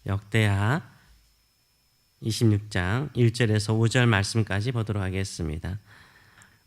역대하 26장 1절에서 5절 말씀까지 보도록 하겠습니다.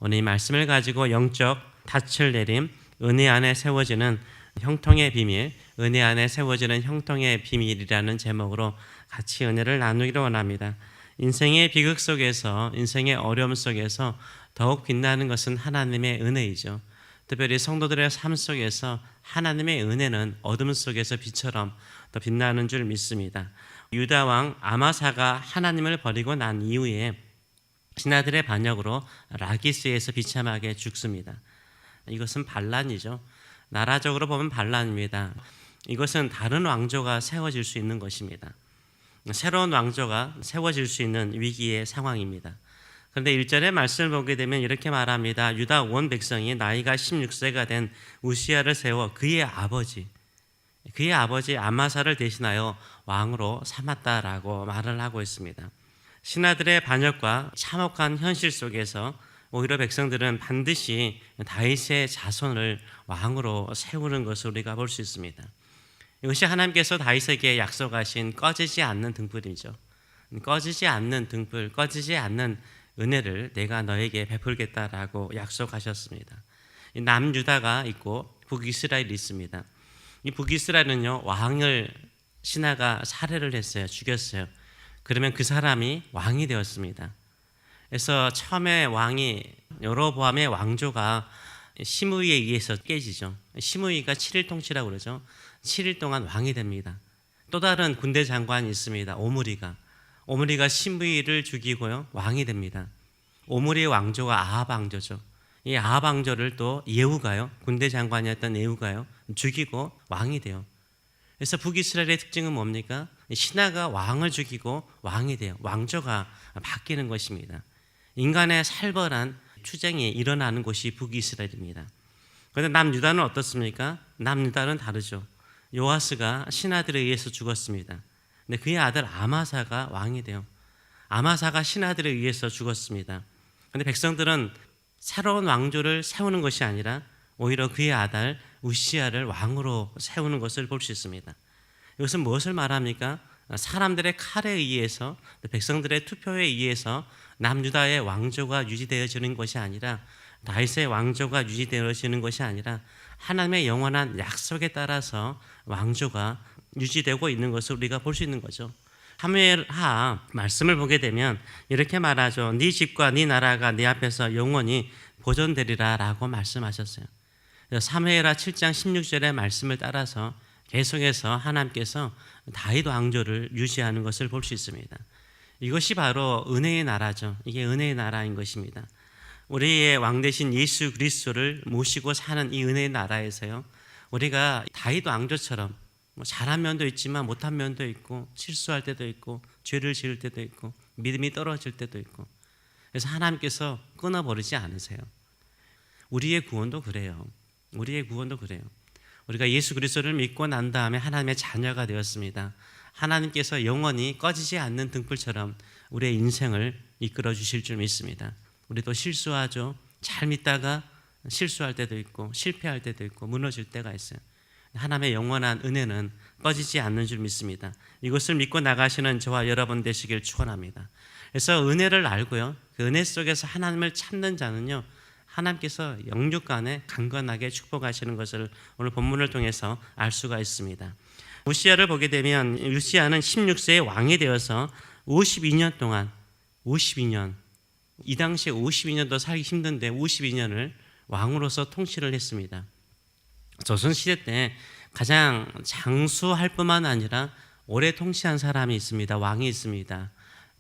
오늘 이 말씀을 가지고 영적 닻을 내림, 은혜 안에 세워지는 형통의 비밀, 은혜 안에 세워지는 형통의 비밀이라는 제목으로 같이 은혜를 나누기를 원합니다. 인생의 비극 속에서, 인생의 어려움 속에서 더욱 빛나는 것은 하나님의 은혜이죠. 특별히 성도들의 삶 속에서 하나님의 은혜는 어둠 속에서 빛처럼 더 빛나는 줄 믿습니다. 유다 왕 아마사가 하나님을 버리고 난 이후에 신하들의 반역으로 라기스에서 비참하게 죽습니다. 이것은 반란이죠. 나라적으로 보면 반란입니다. 이것은 다른 왕조가 세워질 수 있는 것입니다. 새로운 왕조가 세워질 수 있는 위기의 상황입니다. 그런데 1절의 말씀을 보게 되면 이렇게 말합니다. 유다 온 백성이 나이가 16세가 된 우시야를 세워 그의 아버지 아마사를 대신하여 왕으로 삼았다라고 말을 하고 있습니다. 신하들의 반역과 참혹한 현실 속에서 오히려 백성들은 반드시 다윗의 자손을 왕으로 세우는 것을 우리가 볼 수 있습니다. 이것이 하나님께서 다윗에게 약속하신 꺼지지 않는 등불이죠. 꺼지지 않는 등불, 꺼지지 않는 은혜를 내가 너에게 베풀겠다라고 약속하셨습니다. 남유다가 있고 북이스라엘이 있습니다. 이 북이스라엘은요, 왕을 신하가 살해를 했어요. 죽였어요. 그러면 그 사람이 왕이 되었습니다. 그래서 처음에 왕이 여로보암의 왕조가 시므이에 의해서 깨지죠. 시므이가 7일 통치라고 그러죠. 7일 동안 왕이 됩니다. 또 다른 군대 장관이 있습니다. 오므리가 시므이를 죽이고요, 왕이 됩니다. 오므리의 왕조가 아합 왕조죠. 이 아합 왕조를 또 예후가요, 군대 장관이었던 예후가요, 죽이고 왕이 돼요. 그래서 북이스라엘의 특징은 뭡니까? 신하가 왕을 죽이고 왕이 돼요. 왕조가 바뀌는 것입니다. 인간의 살벌한 투쟁이 일어나는 곳이 북이스라엘입니다. 그런데 남유다는 어떻습니까? 남유다는 다르죠. 요아스가 신하들에 의해서 죽었습니다. 근데 그의 아들 아마사가 왕이 돼요. 아마사가 신하들에 의해서 죽었습니다. 그런데 백성들은 새로운 왕조를 세우는 것이 아니라 오히려 그의 아들 우시야를 왕으로 세우는 것을 볼 수 있습니다. 이것은 무엇을 말합니까? 사람들의 칼에 의해서, 백성들의 투표에 의해서 남유다의 왕조가 유지되어지는 것이 아니라, 다윗의 왕조가 유지되어지는 것이 아니라 하나님의 영원한 약속에 따라서 왕조가 유지되고 있는 것을 우리가 볼 수 있는 거죠. 사무엘하 말씀을 보게 되면 이렇게 말하죠. 네 집과 네 나라가 네 앞에서 영원히 보존되리라 라고 말씀하셨어요. 사무엘하 7장 16절의 말씀을 따라서 계속해서 하나님께서 다윗 왕조를 유지하는 것을 볼 수 있습니다. 이것이 바로 은혜의 나라죠. 이게 은혜의 나라인 것입니다. 우리의 왕 대신 예수 그리스도를 모시고 사는 이 은혜의 나라에서요, 우리가 다윗 왕조처럼 잘한 면도 있지만 못한 면도 있고, 실수할 때도 있고, 죄를 지을 때도 있고, 믿음이 떨어질 때도 있고, 그래서 하나님께서 끊어버리지 않으세요. 우리의 구원도 그래요. 우리가 예수 그리스도를 믿고 난 다음에 하나님의 자녀가 되었습니다. 하나님께서 영원히 꺼지지 않는 등불처럼 우리의 인생을 이끌어 주실 줄 믿습니다. 우리도 실수하죠. 잘 믿다가 실수할 때도 있고, 실패할 때도 있고, 무너질 때가 있어요. 하나님의 영원한 은혜는 꺼지지 않는 줄 믿습니다. 이것을 믿고 나가시는 저와 여러분 되시길 축원합니다. 그래서 은혜를 알고요, 그 은혜 속에서 하나님을 찾는 자는요, 하나님께서 영육간에 강건하게 축복하시는 것을 오늘 본문을 통해서 알 수가 있습니다. 우시야를 보게 되면 우시야는 16세에 왕이 되어서 52년 동안, 이 당시에 52년도 살기 힘든데 52년을 왕으로서 통치를 했습니다. 조선시대 때 가장 장수할 뿐만 아니라 오래 통치한 사람이 있습니다. 왕이 있습니다.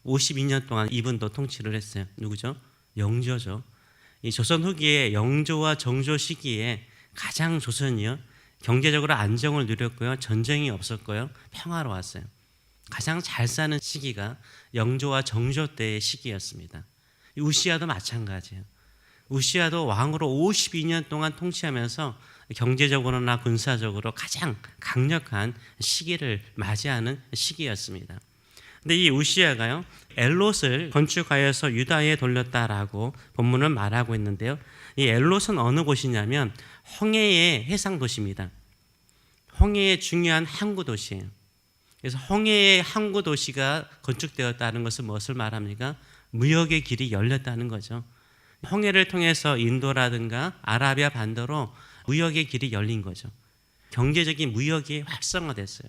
52년 동안 이분도 통치를 했어요. 누구죠? 영조죠. 이 조선 후기에 영조와 정조 시기에 가장 조선이요, 경제적으로 안정을 누렸고요, 전쟁이 없었고요, 평화로웠어요. 가장 잘 사는 시기가 영조와 정조 때의 시기였습니다. 우시야도 마찬가지예요. 우시야도 왕으로 52년 동안 통치하면서 경제적으로나 군사적으로 가장 강력한 시기를 맞이하는 시기였습니다. 근데 이 우시야가요, 엘롯을 건축하여서 유다에 돌렸다라고 본문은 말하고 있는데요, 이 엘롯은 어느 곳이냐면 홍해의 해상 도시입니다. 홍해의 중요한 항구 도시예요. 그래서 홍해의 항구 도시가 건축되었다는 것은 무엇을 말합니까? 무역의 길이 열렸다는 거죠. 홍해를 통해서 인도라든가 아라비아 반도로 무역의 길이 열린 거죠. 경제적인 무역이 활성화됐어요.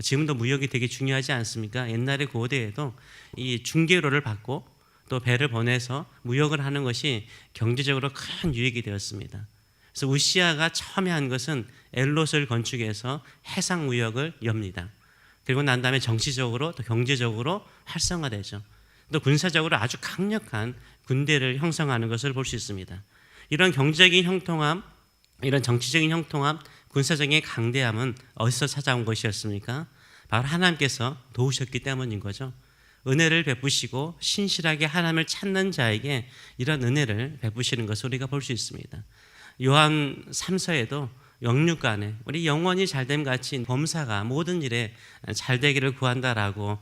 지금도 무역이 되게 중요하지 않습니까? 옛날에 고대에도 이 중개로를 받고 또 배를 보내서 무역을 하는 것이 경제적으로 큰 유익이 되었습니다. 그래서 우시아가 처음에 한 것은 엘롯을 건축해서 해상 무역을 엽니다. 그리고 난 다음에 정치적으로 또 경제적으로 활성화되죠. 또 군사적으로 아주 강력한 군대를 형성하는 것을 볼 수 있습니다. 이런 경제적인 형통함, 이런 정치적인 형통함, 군사적인 강대함은 어디서 찾아온 것이었습니까? 바로 하나님께서 도우셨기 때문인 거죠. 은혜를 베푸시고 신실하게 하나님을 찾는 자에게 이런 은혜를 베푸시는 것을 우리가 볼 수 있습니다. 요한 3서에도 영육간에 우리 영원히 잘됨 같이 범사가 모든 일에 잘되기를 구한다라고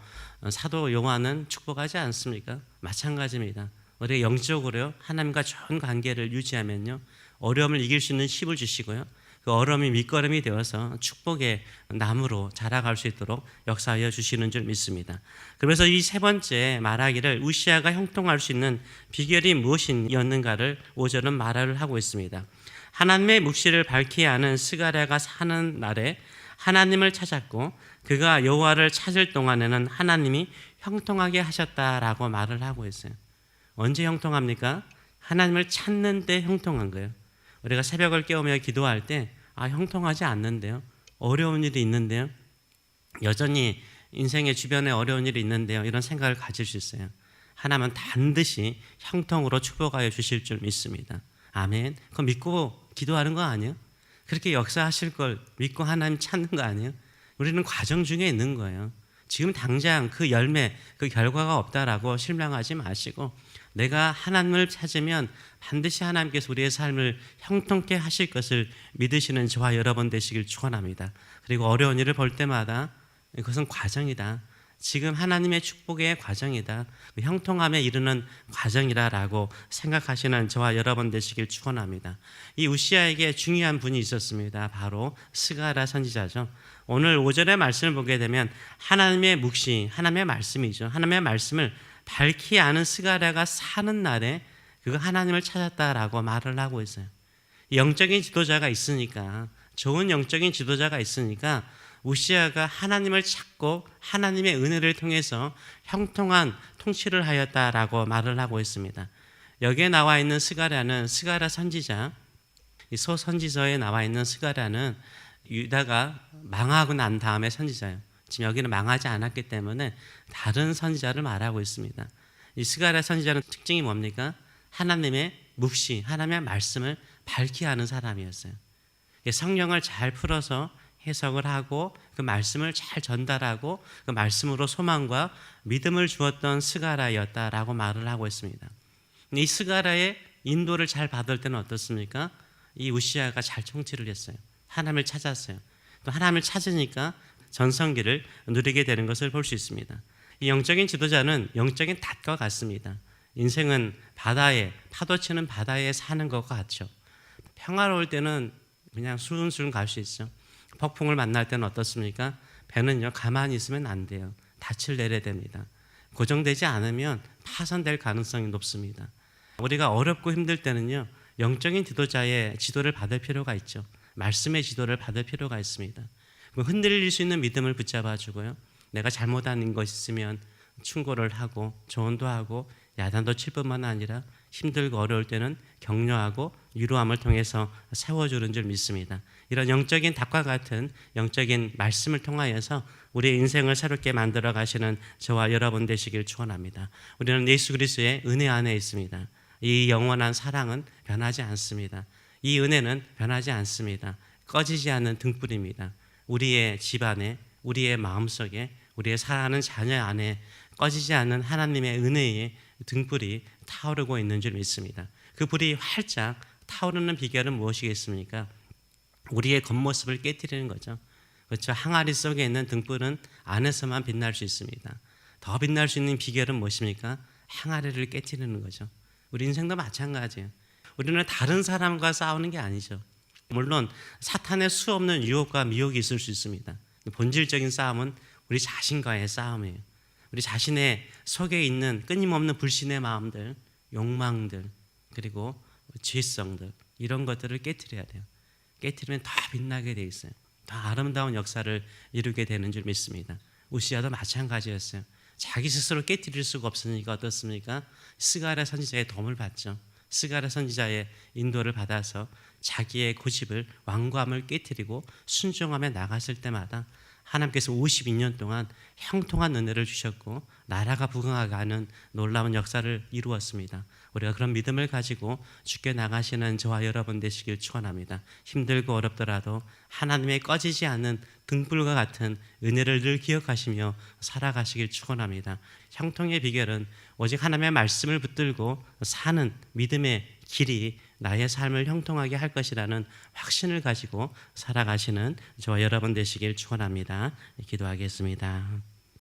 사도 요한은 축복하지 않습니까? 마찬가지입니다. 우리가 영적으로 하나님과 좋은 관계를 유지하면요, 어려움을 이길 수 있는 힘을 주시고요, 그 어려움이 밑거름이 되어서 축복의 나무로 자라갈 수 있도록 역사하여 주시는 줄 믿습니다. 그래서 이 세 번째 말하기를 우시아가 형통할 수 있는 비결이 무엇이었는가를 5절은 말을 하고 있습니다. 하나님의 묵시를 밝히 아는 스가랴가 사는 날에 하나님을 찾았고 그가 여호와를 찾을 동안에는 하나님이 형통하게 하셨다라고 말을 하고 있어요. 언제 형통합니까? 하나님을 찾는 때 형통한 거예요. 우리가 새벽을 깨우며 기도할 때 형통하지 않는데요, 어려운 일이 있는데요, 여전히 인생의 주변에 어려운 일이 있는데요, 이런 생각을 가질 수 있어요. 하나님은 반드시 형통으로 축복하여 주실 줄 믿습니다. 아멘. 그거 믿고 기도하는 거 아니에요? 그렇게 역사하실 걸 믿고 하나님 찾는 거 아니에요? 우리는 과정 중에 있는 거예요. 지금 당장 그 열매, 그 결과가 없다라고 실망하지 마시고 내가 하나님을 찾으면 반드시 하나님께서 우리의 삶을 형통케 하실 것을 믿으시는 저와 여러분 되시길 축원합니다. 그리고 어려운 일을 볼 때마다 그것은 과정이다. 지금 하나님의 축복의 과정이다. 형통함에 이르는 과정이라고 생각하시는 저와 여러분 되시길 축원합니다. 이 우시아에게 중요한 분이 있었습니다. 바로 스가랴 선지자죠. 오늘 5절의 말씀을 보게 되면 하나님의 묵시, 하나님의 말씀이죠. 하나님의 말씀을 밝히 아는 스가랴가 사는 날에 그가 하나님을 찾았다라고 말을 하고 있어요. 영적인 지도자가 있으니까, 좋은 영적인 지도자가 있으니까 우시아가 하나님을 찾고 하나님의 은혜를 통해서 형통한 통치를 하였다라고 말을 하고 있습니다. 여기에 나와 있는 스가랴는 스가랴 선지자, 이 소선지서에 나와 있는 스가랴는 유다가 망하고 난 다음에 선지자예요. 지금 여기는 망하지 않았기 때문에 다른 선지자를 말하고 있습니다. 이 스가랴 선지자는 특징이 뭡니까? 하나님의 묵시, 하나님의 말씀을 밝히 아는 사람이었어요. 성령을 잘 풀어서 해석을 하고 그 말씀을 잘 전달하고 그 말씀으로 소망과 믿음을 주었던 스가랴였다라고 말을 하고 있습니다. 이 스가랴의 인도를 잘 받을 때는 어떻습니까? 이 우시아가 잘 통치를 했어요. 하나님을 찾았어요. 또 하나님을 찾으니까 전성기를 누리게 되는 것을 볼 수 있습니다. 이 영적인 지도자는 영적인 닷과 같습니다. 인생은 바다에, 파도치는 바다에 사는 것과 같죠. 평화로울 때는 그냥 술술 갈 수 있죠. 폭풍을 만날 때는 어떻습니까? 배는요, 가만히 있으면 안 돼요. 닻을 내려야 됩니다. 고정되지 않으면 파손될 가능성이 높습니다. 우리가 어렵고 힘들 때는요, 영적인 지도자의 지도를 받을 필요가 있죠. 말씀의 지도를 받을 필요가 있습니다. 흔들릴 수 있는 믿음을 붙잡아 주고요, 내가 잘못한 것 있으면 충고를 하고 조언도 하고 야단도 칠 뿐만 아니라 힘들고 어려울 때는 격려하고 위로함을 통해서 세워주는 줄 믿습니다. 이런 영적인 닭과 같은 영적인 말씀을 통하여서 우리의 인생을 새롭게 만들어 가시는 저와 여러분 되시길 축원합니다. 우리는 예수 그리스도의 은혜 안에 있습니다. 이 영원한 사랑은 변하지 않습니다. 이 은혜는 변하지 않습니다. 꺼지지 않는 등불입니다. 우리의 집안에, 우리의 마음속에, 우리의 사랑하는 자녀 안에 꺼지지 않는 하나님의 은혜의 등불이 타오르고 있는 줄 믿습니다. 그 불이 활짝 타오르는 비결은 무엇이겠습니까? 우리의 겉모습을 깨뜨리는 거죠. 그렇죠. 항아리 속에 있는 등불은 안에서만 빛날 수 있습니다. 더 빛날 수 있는 비결은 무엇입니까? 항아리를 깨뜨리는 거죠. 우리 인생도 마찬가지예요. 우리는 다른 사람과 싸우는 게 아니죠. 물론 사탄의 수없는 유혹과 미혹이 있을 수 있습니다. 본질적인 싸움은 우리 자신과의 싸움이에요. 우리 자신의 속에 있는 끊임없는 불신의 마음들, 욕망들, 그리고 죄성들, 이런 것들을 깨트려야 돼요. 깨트리면 더 빛나게 돼 있어요. 더 아름다운 역사를 이루게 되는 줄 믿습니다. 우시아도 마찬가지였어요. 자기 스스로 깨트릴 수가 없으니까 어떻습니까? 스가랴 선지자의 도움을 받죠. 스가랴 선지자의 인도를 받아서 자기의 고집을, 완고함을 깨트리고 순종하며 나갔을 때마다 하나님께서 52년 동안 형통한 은혜를 주셨고 나라가 부강하게 하는 놀라운 역사를 이루었습니다. 우리가 그런 믿음을 가지고 주께 나가시는 저와 여러분 되시길 축원합니다. 힘들고 어렵더라도 하나님의 꺼지지 않는 등불과 같은 은혜를 늘 기억하시며 살아가시길 축원합니다. 형통의 비결은 오직 하나님의 말씀을 붙들고 사는 믿음의 길이 나의 삶을 형통하게 할 것이라는 확신을 가지고 살아가시는 저와 여러분 되시길 축원합니다. 기도하겠습니다.